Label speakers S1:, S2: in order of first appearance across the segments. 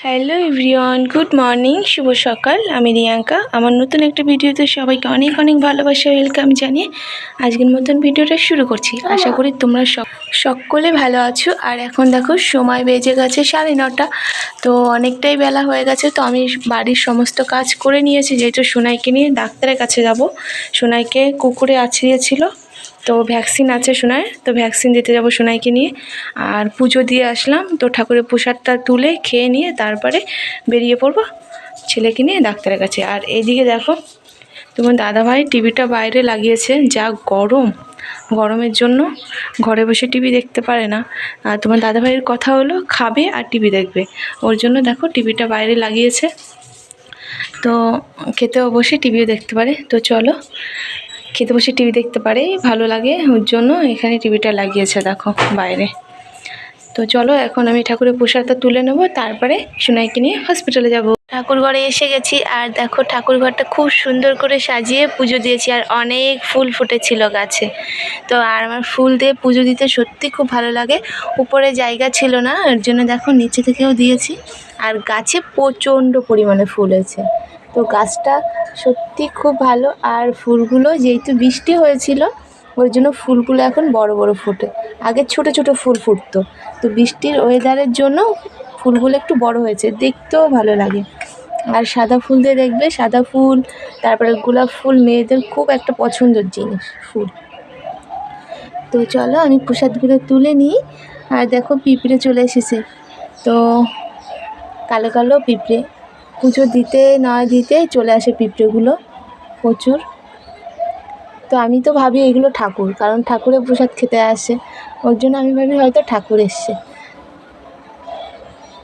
S1: Hello everyone, good morning, শুভ সকাল। আমি রিয়াঙ্কা। আমার নতুন একটা ভিডিওতে সবাইকে অনেক অনেক ভালোবাসা, ওয়েলকাম জানিয়ে আজকের মতন ভিডিওটা শুরু করছি। আশা করি তোমরা সকলে ভালো আছো। আর এখন দেখো সময় বেজে গেছে 9:30। তো অনেকটাই বেলা হয়ে গেছে। তো আমি বাড়ির সমস্ত কাজ করে নিয়েছি, যেহেতু সোনাইকে নিয়ে ডাক্তারের কাছে যাব। সোনাইকে কুকুরে আছড়িয়েছিল, তো ভ্যাকসিন আছে সোনাই, তো ভ্যাকসিন দিতে যাব সোনাইকে নিয়ে। আর পুজো দিয়ে আসলাম, তো ঠাকুরের প্রসাদটা তুলে খেয়ে নিয়ে তারপরে বেরিয়ে পড়বো ছেলেকে নিয়ে ডাক্তারের কাছে। আর এইদিকে দেখো তোমার দাদাভাই টিভিটা বাইরে লাগিয়েছে, যা গরমের জন্য ঘরে বসে টিভি দেখতে পারে না। আর তোমার দাদাভাইয়ের কথা হলো খাবে আর টিভি দেখবে, ওর জন্য দেখো টিভিটা বাইরে লাগিয়েছে। তো খেতেও বসে টিভিও দেখতে পারে। তো চলো, খেতে বসে টিভি দেখতে পারে, ভালো লাগে, ওর জন্য এখানে টিভিটা লাগিয়েছে দেখো বাইরে। তো চলো এখন আমি ঠাকুরের প্রসাদটা তুলে নেব, তারপরে সোনাইকে নিয়ে হসপিটালে যাব। ঠাকুর ঘরে এসে গেছি, আর দেখো ঠাকুর ঘরটা খুব সুন্দর করে সাজিয়ে পুজো দিয়েছি। আর অনেক ফুল ফুটেছিল গাছে। তো আর আমার ফুল দিয়ে পুজো দিতে সত্যি খুব ভালো লাগে। উপরে জায়গা ছিল না, এর জন্য দেখো নিচে থেকেও দিয়েছি। আর গাছে প্রচণ্ড পরিমাণে ফুল হয়েছে, তো গাছটা সত্যি খুব ভালো। আর ফুলগুলো যেহেতু বৃষ্টি হয়েছিল, ওই জন্য ফুলগুলো এখন বড় বড় ফোটে। আগে ছোট ছোট ফুল ফুটতো, তো বৃষ্টির ওয়েদারের জন্য ফুলগুলো একটু বড় হয়েছে, দেখতেও ভালো লাগে। আর সাদা ফুল দিয়ে দেখবে, সাদা ফুল, তারপরে গোলাপ ফুল মেয়েদের খুব একটা পছন্দের জিনিস ফুল। তো চলো আমি প্রসাদগুলো তুলে নিই। আর দেখো পিঁপড়ে চলে এসেছে, তো কালো কালো পিঁপড়ে। পুজো দিতে না দিতে চলে আসে পিঁপড়েগুলো প্রচুর। তো আমি তো ভাবি এগুলো ঠাকুর, কারণ ঠাকুরের প্রসাদ খেতে আসে, ওর জন্য আমি ভাবি হয়তো ঠাকুর এসছে।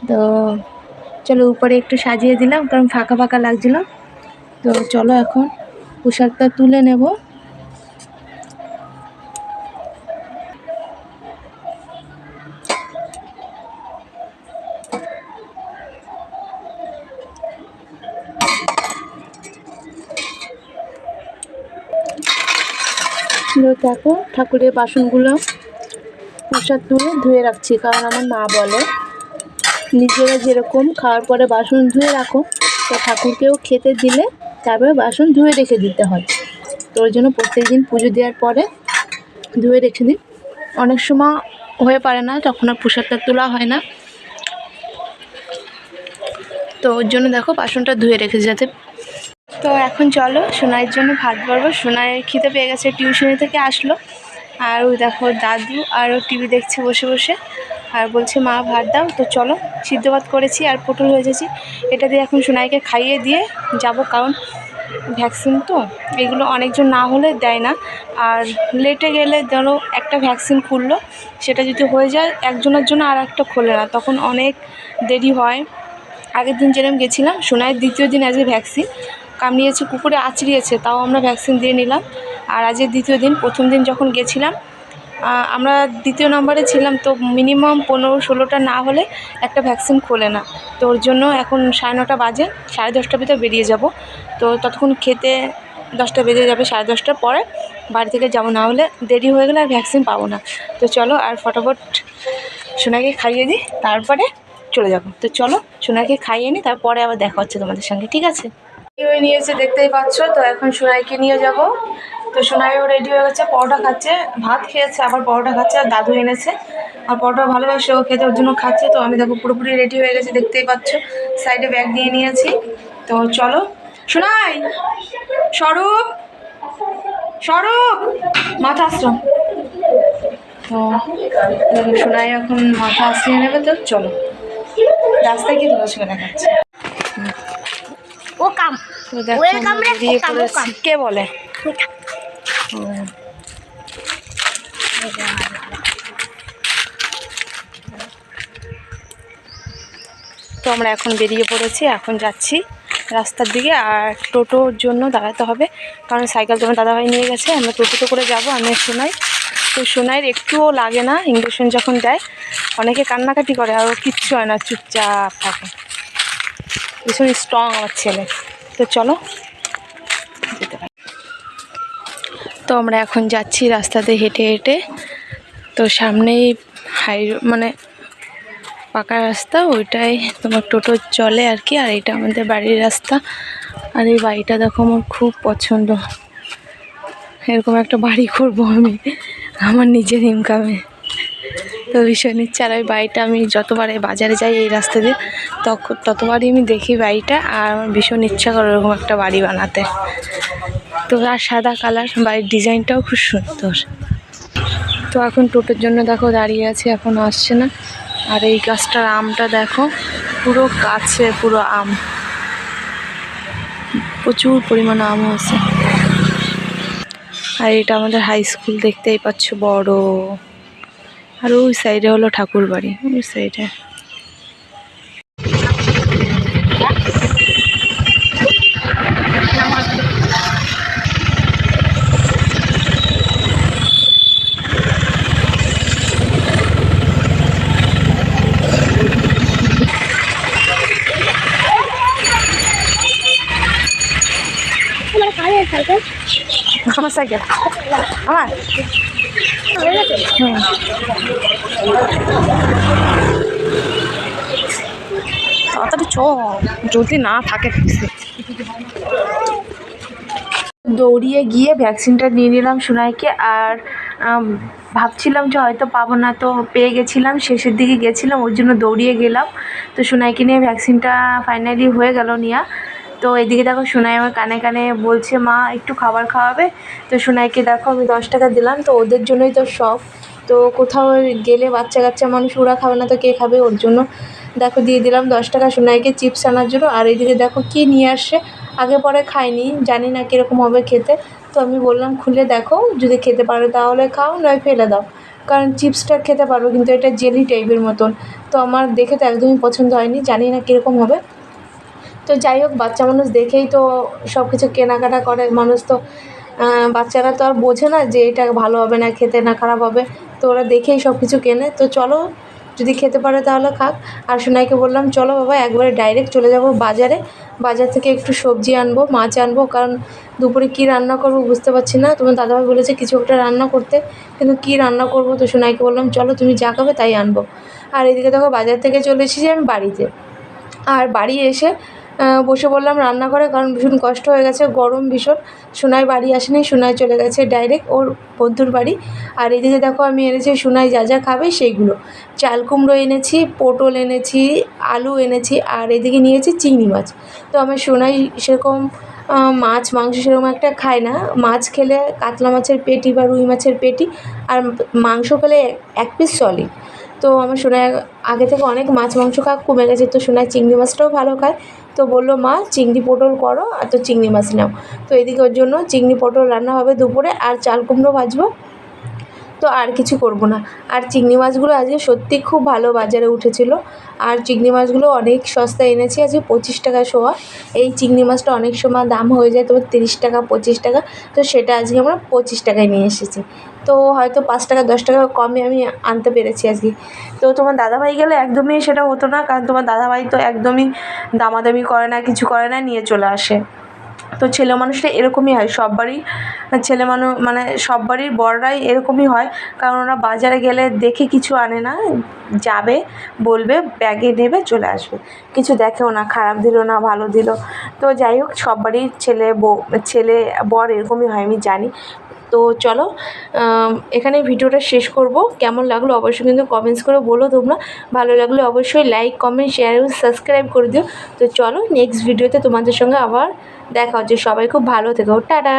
S1: তো চলো উপরে একটু সাজিয়ে দিলাম, কারণ ফাঁকা ফাঁকা লাগছিল। তো চলো এখন প্রসাদটা তুলে নেব। দেখো ঠাকুরের বাসনগুলো প্রসাদ তুলে ধুয়ে রাখছি, কারণ আমার মা বলে নিজেরা যেরকম খাওয়ার পরে বাসন ধুয়ে রাখো, তো ঠাকুরকেও খেতে দিলে তারপরে বাসন ধুয়ে রেখে দিতে হয়। তো ওই জন্য প্রত্যেকদিন পুজো দেওয়ার পরে ধুয়ে রেখে দিই। অনেক সময় হয়ে পারে না, তখন আর প্রসাদটা তোলা হয় না, তো ওর জন্য দেখো বাসনটা ধুয়ে রেখেছি যাতে। তো এখন চলো সোনাইয়ের জন্য ভাত বাড়বো। সোনাই খিদে পেয়ে গেছে, টিউশনি থেকে আসলো। আর ওই দেখো দাদু আরও টিভি দেখছে বসে বসে, আর বলছে মা ভাত দাও। তো চলো, সিদ্ধ ভাত করেছি আর পটল ভেজেছি, এটা দিয়ে এখন সোনাইকে খাইয়ে দিয়ে যাব, কারণ ভ্যাকসিন তো এগুলো অনেকজন না হলে দেয় না। আর লেটে গেলে ধরো একটা ভ্যাকসিন খুললো, সেটা যদি হয়ে যায় একজনের জন্য আর একটা খোলে না, তখন অনেক দেরি হয়। আগের দিন যেরকম গেছিলাম, সোনাইয়ের দ্বিতীয় দিন আজকে ভ্যাকসিন কামড়িয়েছে, কুকুরে আঁচড়িয়েছে, তাও আমরা ভ্যাকসিন দিয়ে নিলাম। আর আজকে দ্বিতীয় দিন, প্রথম দিন যখন গেছিলাম আমরা দ্বিতীয় নম্বরে ছিলাম, তো মিনিমাম 15-16টা না হলে একটা ভ্যাকসিন খোলে না। তো ওর জন্য এখন 9:30 বাজে, 10:30টার ভিতরে বেরিয়ে যাব। তো ততক্ষণ খেতে 10টা বেজে যাবে, 10:30টার পরে বাড়ি থেকে যাবো, না হলে দেরি হয়ে গেলে আর ভ্যাকসিন পাবো না। তো চলো আর ফটাফট সোনাকে খাইয়ে দিই, তারপরে চলে যাব। তো চলো সোনাকে খাইয়ে নিই, তারপরে আবার দেখা হচ্ছে তোমাদের সঙ্গে, ঠিক আছে? হয়ে নিয়েছে দেখতেই পাচ্ছ। তো এখন সোনাইকে নিয়ে যাব। তো সোনাইও রেডি হয়ে গেছে, পরোটা খাচ্ছে, ভাত খেয়েছে আবার পরোটা খাচ্ছে। আর দাদু এনেছে, আর পরোটা ভালোবাসে ও খেতে, ওর জন্য খাচ্ছে। তো আমি দেখো পুরোপুরি রেডি হয়ে গেছি, দেখতেই পাচ্ছ, সাইডে ব্যাগ নিয়ে নিয়েছি। তো চলো সোনাই, স্বরূপ স্বরূপ মাথা আশ্রম। তো সোনাই এখন মাথা আসিয়ে নেবে। তো চলো রাস্তায় গিয়ে তোমার সঙ্গে দেখাচ্ছে।
S2: ও কাম,
S1: তো দেখো বেরিয়ে পড়েছি। কে বলে? তো আমরা এখন বেরিয়ে পড়েছি, এখন যাচ্ছি রাস্তার দিকে। আর টোটোর জন্য দাঁড়াতে হবে, কারণ সাইকেল তোমার দাদাভাই নিয়ে গেছে, আমরা টোটোতে করে যাব। আমি সোনাই, তো সোনাইয়ের একটুও লাগে না, ইঞ্জেকশন যখন দেয় অনেকে কান্নাকাটি করে, আর কিচ্ছু হয় না, চুপচাপ থাকে, ভীষণ স্ট্রং আমার ছেলে। তো চলো যেতে পারি। তো আমরা এখন যাচ্ছি রাস্তাতে হেঁটে হেঁটে। তো সামনেই মানে পাকা রাস্তা, ওইটাই তোমার টোটো চলে আর কি। আর এটা আমাদের বাড়ির রাস্তা। আর এই বাড়িটা দেখো আমার খুব পছন্দ, এরকম একটা বাড়ি করবো আমি আমার নিজের ইনকামে। তো ভীষণ ইচ্ছা। আর ওই বাড়িটা আমি যতবার এই বাজারে যাই এই রাস্তা দিয়ে ততবারই আমি দেখি বাড়িটা, আর আমার ভীষণ ইচ্ছা করে ওরকম একটা বাড়ি বানাতে। তো আর সাদা কালার, বাড়ির ডিজাইনটাও খুব সুন্দর। তো এখন টোটোর জন্য দেখো দাঁড়িয়ে আছে, এখন আসছে না। আর এই গাছটার আমটা দেখো, পুরো গাছে পুরো আম, প্রচুর পরিমাণে আম আছে। আর এটা আমাদের হাই স্কুল, দেখতেই পাচ্ছ বড়। আর ওই সাইডে হলো ঠাকুর বাড়ি, ওই সাইডে। আমার সাইকেল, আমার তাড়াতাড়ি চ, যদি না থাকে। দৌড়িয়ে গিয়ে ভ্যাকসিনটা নিয়ে নিলাম সোনাইকে। আর ভাবছিলাম যে হয়তো পাবো না, তো পেয়ে গেছিলাম, শেষের দিকে গেছিলাম, ওই জন্য দৌড়িয়ে গেলাম। তো সোনাইকে নিয়ে ভ্যাকসিনটা ফাইনালি হয়ে গেল নেওয়া। তো এদিকে দেখো সোনাই আমার কানে কানে বলছে মা একটু খাবার খাওয়াবে। তো সোনাইকে দেখো আমি 10 টাকা দিলাম, তো ওদের জন্যই তো সব। তো কোথাও গেলে বাচ্চা কাচ্চা মানুষ, ওরা খাবে না তো কে খাবে, ওর জন্য দেখো দিয়ে দিলাম 10 টাকা সোনাইকে চিপস আনার জন্য। আর এদিকে দেখো কি নিয়ে আসছে, আগে পরে খাইনি, জানি না কীরকম হবে খেতে। তো আমি বললাম খুলে দেখো, যদি খেতে পারো তাহলে খাও, নয় ফেলে দাও। কারণ চিপসটা খেতে পারবো, কিন্তু এটা জেলি টাইপের মতন। তো আমার দেখে তো একদমই পছন্দ হয়নি, জানি না কীরকম হবে। তো যাই হোক, বাচ্চা মানুষ দেখেই তো সব কিছু কেনাকাটা করে মানুষ। তো বাচ্চারা তো আর বোঝে না যে এটা ভালো হবে না খেতে, না খারাপ হবে। তো ওরা দেখেই সব কিছু কেনে। তো চলো, যদি খেতে পারে তাহলে খাক। আর সোনাইকে বললাম চলো বাবা একবারে ডাইরেক্ট চলে যাব বাজারে, বাজার থেকে একটু সবজি আনবো, মাছ আনবো, কারণ দুপুরে কী রান্না করবো বুঝতে পারছি না। তোমার দাদাভাই বলেছে কিছু একটা রান্না করতে, কিন্তু কী রান্না করবো। তো সোনাইকে বললাম চলো তুমি যা খাবে তাই আনবো। আর এদিকে দেখো বাজার থেকে চলে এসেছি আমি বাড়িতে। আর বাড়ি এসে বসে বললাম রান্না করে, কারণ ভীষণ কষ্ট হয়ে গেছে, গরম ভীষণ। সোনাই বাড়ি আসেনি, সোনাই চলে গেছে ডাইরেক্ট ওর বন্ধুর বাড়ি। আর এদিকে দেখো আমি এনেছি সোনাই যা যা খাবে সেইগুলো। চাল কুমড়ো এনেছি, পটল এনেছি, আলু এনেছি, আর এদিকে নিয়েছি চিংড়ি মাছ। তো আমার সোনাই সেরকম মাছ মাংস সেরকম একটা খায় না। মাছ খেলে কাতলা মাছের পেটি বা রুই মাছের পেটি, আর মাংস খেলে 1 পিস চলে। তো আমার সোনাই আগে থেকে অনেক মাছ মাংস খাওয়া কমে গেছে, তো সোনাই চিংড়ি মাছটাও ভালো খায়। তো বললো মা চিংড়ি পটল করো, আর তো চিংড়ি মাছ নাও। তো এদিকে ওর জন্য চিংড়ি পটল রান্না হবে দুপুরে, আর চাল কুমড়ো ভাজবো। তো আর কিছু করব না। আর চিংড়ি মাছগুলো আজকে সত্যি খুব ভালো বাজারে উঠেছিল। আর চিংড়ি মাছগুলো অনেক সস্তায় এনেছি, আজকে 25 টাকা শোয়া। এই চিংড়ি মাছটা অনেক সময় দাম হয়ে যায় তোমার 30 টাকা 25 টাকা, তো সেটা আজকে আমরা 25 টাকায় নিয়ে এসেছি। তো হয়তো 5 টাকা 10 টাকা কমে আমি আনতে পেরেছি আজকে। তো তোমার দাদাভাই গেলে একদমই সেটা হতো না, কারণ তোমার দাদাভাই তো একদমই দামাদামি করে না, কিছু করে না, নিয়ে চলে আসে। তো ছেলে মানুষটা এরকমই হয়, সব বাড়ির ছেলে মানুষ মানে সব বাড়ির বড়রাই এরকমই হয়। কারণ ওরা বাজারে গেলে দেখে কিছু আনে না, যাবে বলবে ব্যাগে নেবে চলে আসবে, কিছু দেখেও না খারাপ দিল না ভালো দিল। তো যাই হোক, সব বাড়ির ছেলে বর এরকমই হয় আমি জানি। তো চলো এখানে ভিডিওটা শেষ করব। কেমন লাগলো অবশ্যই কিন্তু কমেন্টস করে বলো তোমরা। ভালো লাগলে অবশ্যই লাইক কমেন্ট শেয়ার এবং সাবস্ক্রাইব করে দিও। তো চলো নেক্সট ভিডিওতে তোমাদের সঙ্গে আবার দেখা হচ্ছে। সবাই খুব ভালো থেকো, টাটা।